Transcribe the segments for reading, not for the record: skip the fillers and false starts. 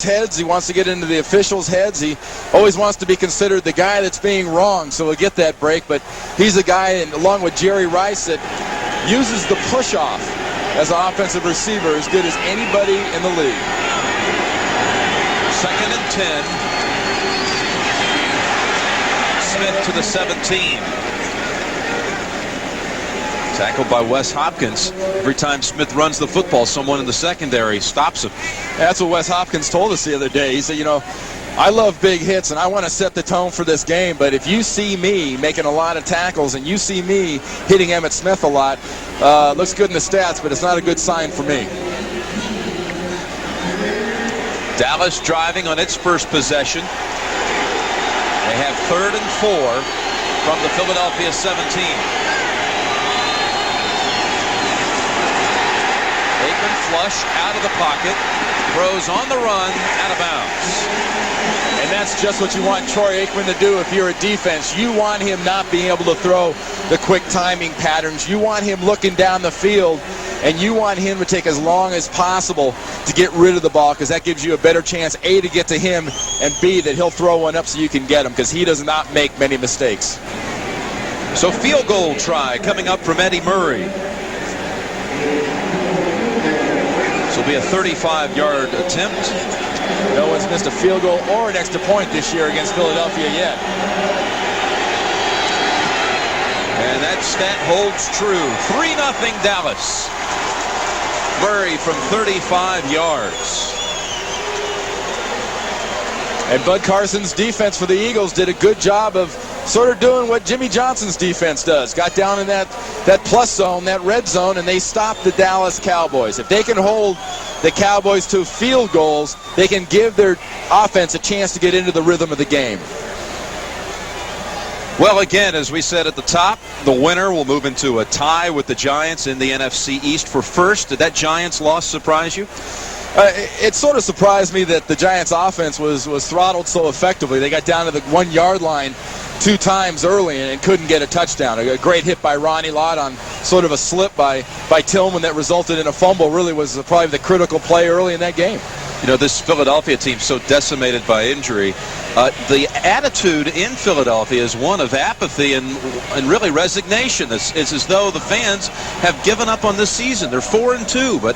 heads. He wants to get into the officials' heads. He always wants to be considered the guy that's being wrong, so he'll get that break. But he's a guy, and along with Jerry Rice, that uses the push-off as an offensive receiver as good as anybody in the league. 2nd and 10. Smith to the 17. Tackled by Wes Hopkins. Every time Smith runs the football, someone in the secondary stops him. That's what Wes Hopkins told us the other day. He said, you know, I love big hits, and I want to set the tone for this game, but if you see me making a lot of tackles and you see me hitting Emmitt Smith a lot, looks good in the stats, but it's not a good sign for me. Dallas driving on its first possession. They have 3rd and 4 from the Philadelphia 17. Flush out of the pocket, throws on the run, out of bounds. And that's just what you want Troy Aikman to do if you're a defense. You want him not being able to throw the quick timing patterns. You want him looking down the field, and you want him to take as long as possible to get rid of the ball, because that gives you a better chance, A, to get to him, and B, that he'll throw one up so you can get him, because he does not make many mistakes. So field goal try coming up from Eddie Murray. This will be a 35-yard attempt. No one's missed a field goal or an extra point this year against Philadelphia yet. And that stat holds true. 3-0 Dallas. Murray from 35 yards. And Bud Carson's defense for the Eagles did a good job of sort of doing what Jimmy Johnson's defense does. Got down in that plus zone, that red zone, and they stopped the Dallas Cowboys. If they can hold the Cowboys to field goals, they can give their offense a chance to get into the rhythm of the game. Well, again, as we said at the top, the winner will move into a tie with the Giants in the NFC East for first. Did that Giants loss surprise you? It sort of surprised me that the Giants' offense was throttled so effectively. They got down to the 1-yard line 2 times early and couldn't get a touchdown. A great hit by Ronnie Lott on sort of a slip by Tillman that resulted in a fumble. Really was probably the critical play early in that game. You know, this Philadelphia team so decimated by injury. The attitude in Philadelphia is one of apathy and really resignation. It's as though the fans have given up on this season. They're 4-2, but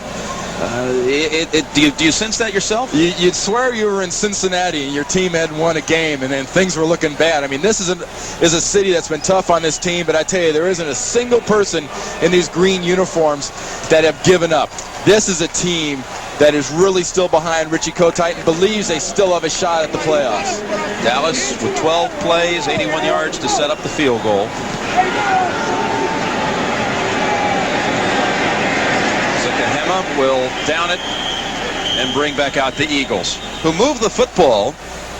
do you sense that yourself? You'd swear you were in Cincinnati and your team hadn't won a game and then things were looking bad. I mean, this is a city that's been tough on this team, but I tell you, there isn't a single person in these green uniforms that have given up. This is a team that is really still behind Richie Kotite and believes they still have a shot at the playoffs. Dallas with 12 plays, 81 yards to set up the field goal. Zakahema will down it and bring back out the Eagles, who moved the football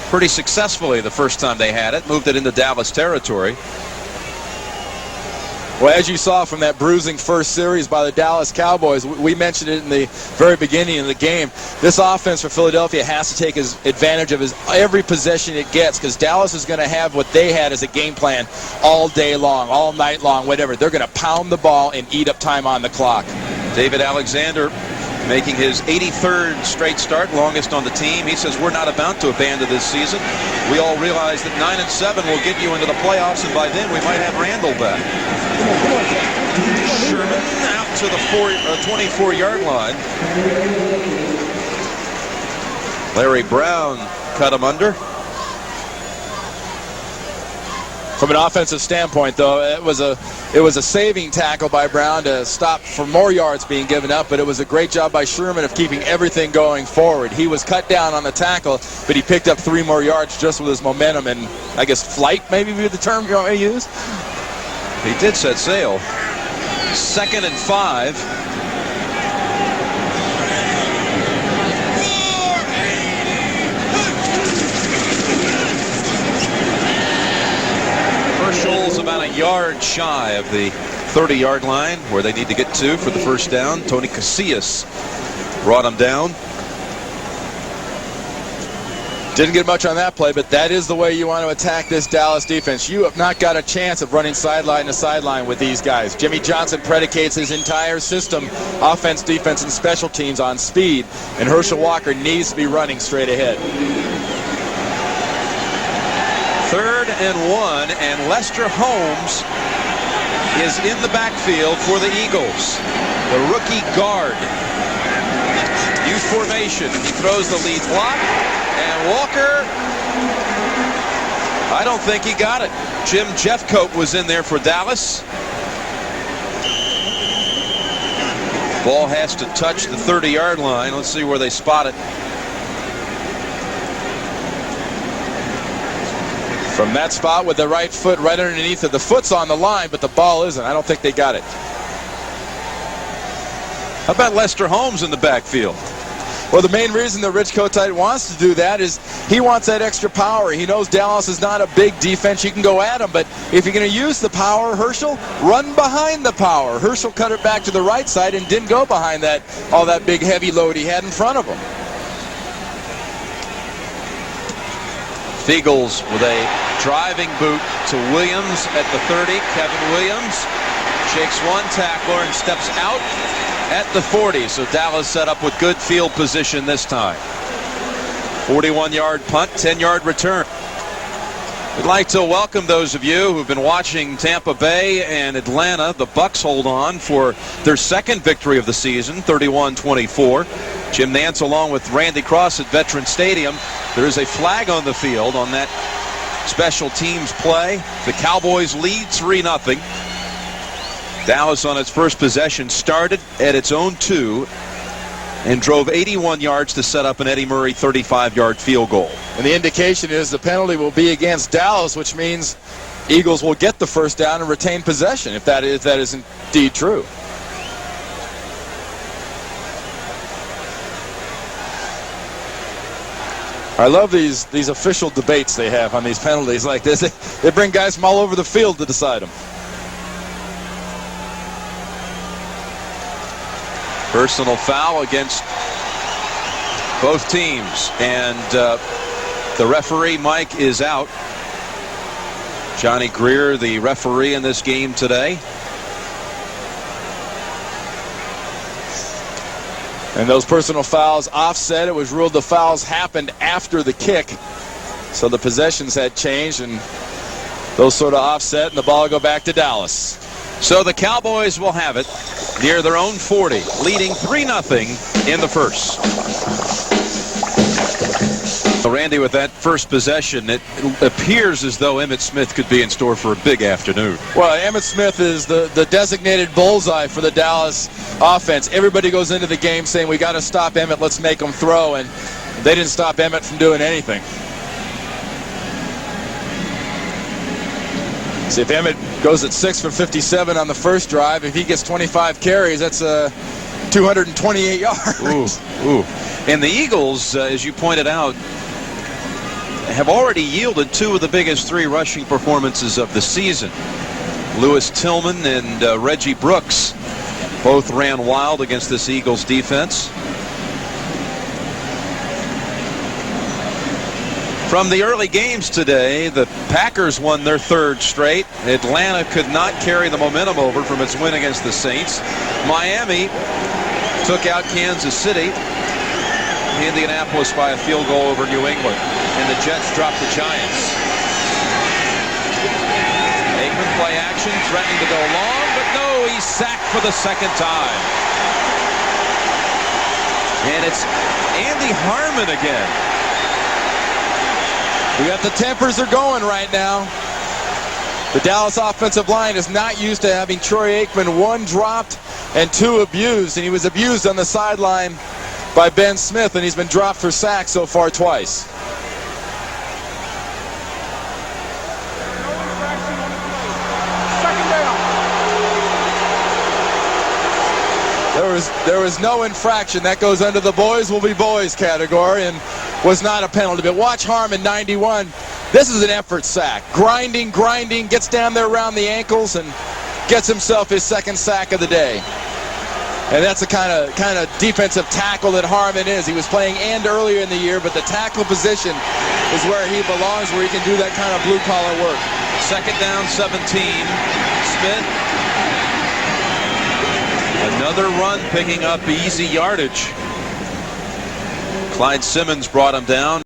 pretty successfully the first time they had it, moved it into Dallas territory. Well, as you saw from that bruising first series by the Dallas Cowboys, we mentioned it in the very beginning of the game. This offense for Philadelphia has to take advantage of every possession it gets, because Dallas is going to have what they had as a game plan all day long, all night long, whatever. They're going to pound the ball and eat up time on the clock. David Alexander making his 83rd straight start, longest on the team. He says, we're not about to abandon this season. We all realize that 9-7 will get you into the playoffs, and by then we might have Randall back. Sherman out to the 24-yard line. Larry Brown cut him under. From an offensive standpoint, though, it was a saving tackle by Brown to stop for more yards being given up, but it was a great job by Sherman of keeping everything going forward. He was cut down on the tackle, but he picked up 3 more yards just with his momentum and, I guess, flight maybe be the term you want me to use. He did set sail. 2nd and 5. Herschel's about a yard shy of the 30-yard line where they need to get to for the first down. Tony Casillas brought him down. Didn't get much on that play, but that is the way you want to attack this Dallas defense. You have not got a chance of running sideline to sideline with these guys. Jimmy Johnson predicates his entire system, offense, defense, and special teams on speed, and Herschel Walker needs to be running straight ahead. 3rd and 1, and Lester Holmes is in the backfield for the Eagles. The rookie guard. Youth formation. He throws the lead block. And Walker, I don't think he got it. Jim Jeffcoat was in there for Dallas. Ball has to touch the 30-yard line. Let's see where they spot it. From that spot with the right foot right underneath it. The foot's on the line, but the ball isn't. I don't think they got it. How about Lester Holmes in the backfield? Well, the main reason that Rich Kotite wants to do that is he wants that extra power. He knows Dallas is not a big defense. You can go at him, but if you're going to use the power, Herschel, run behind the power. Herschel cut it back to the right side and didn't go behind all that big heavy load he had in front of him. Feagles with a driving boot to Williams at the 30. Kevin Williams shakes one tackler and steps out at the 40. So Dallas set up with good field position this time. 41-yard punt, 10-yard return. We'd like to welcome those of you who've been watching Tampa Bay and Atlanta. The Bucks hold on for their second victory of the season, 31-24. Jim Nantz along with Randy Cross at Veterans Stadium. There is a flag on the field on that special teams play. The Cowboys lead 3-0. Dallas on its first possession started at its own 2 and drove 81 yards to set up an Eddie Murray 35-yard field goal. And the indication is the penalty will be against Dallas, which means Eagles will get the first down and retain possession, if that is indeed true. I love these official debates they have on these penalties like this. They bring guys from all over the field to decide them. Personal foul against both teams, and the referee, Mike, is out. Johnny Greer, the referee in this game today. And those personal fouls offset. It was ruled the fouls happened after the kick, so the possessions had changed, and those sort of offset, and the ball will go back to Dallas. So the Cowboys will have it near their own 40, leading 3-0 in the first. Randy, with that first possession, it appears as though Emmitt Smith could be in store for a big afternoon. Well, Emmitt Smith is the designated bullseye for the Dallas offense. Everybody goes into the game saying, we got to stop Emmitt, let's make him throw, and they didn't stop Emmitt from doing anything. See, if Emmitt goes at 6 for 57 on the first drive, if he gets 25 carries, that's 228 yards. Ooh. And the Eagles, as you pointed out, have already yielded 2 of the biggest 3 rushing performances of the season. Lewis Tillman and Reggie Brooks both ran wild against this Eagles defense. From the early games today, the Packers won their 3rd straight. Atlanta could not carry the momentum over from its win against the Saints. Miami took out Kansas City. Indianapolis by a field goal over New England. And the Jets dropped the Giants. Aikman play action, threatening to go long, but no, he's sacked for the second time. And it's Andy Harmon again. We got the tempers are going right now. The Dallas offensive line is not used to having Troy Aikman 1 dropped and 2 abused, and he was abused on the sideline by Ben Smith, and he's been dropped for sacks so far twice. There was no infraction. That goes under the boys will be boys category and was not a penalty. But watch Harmon, 91. This is an effort sack. Grinding, gets down there around the ankles and gets himself his 2nd sack of the day. And that's the kind of defensive tackle that Harmon is. He was playing end earlier in the year, but the tackle position is where he belongs, where he can do that kind of blue-collar work. Second down, 17. Smith. Another run picking up easy yardage. Clyde Simmons brought him down.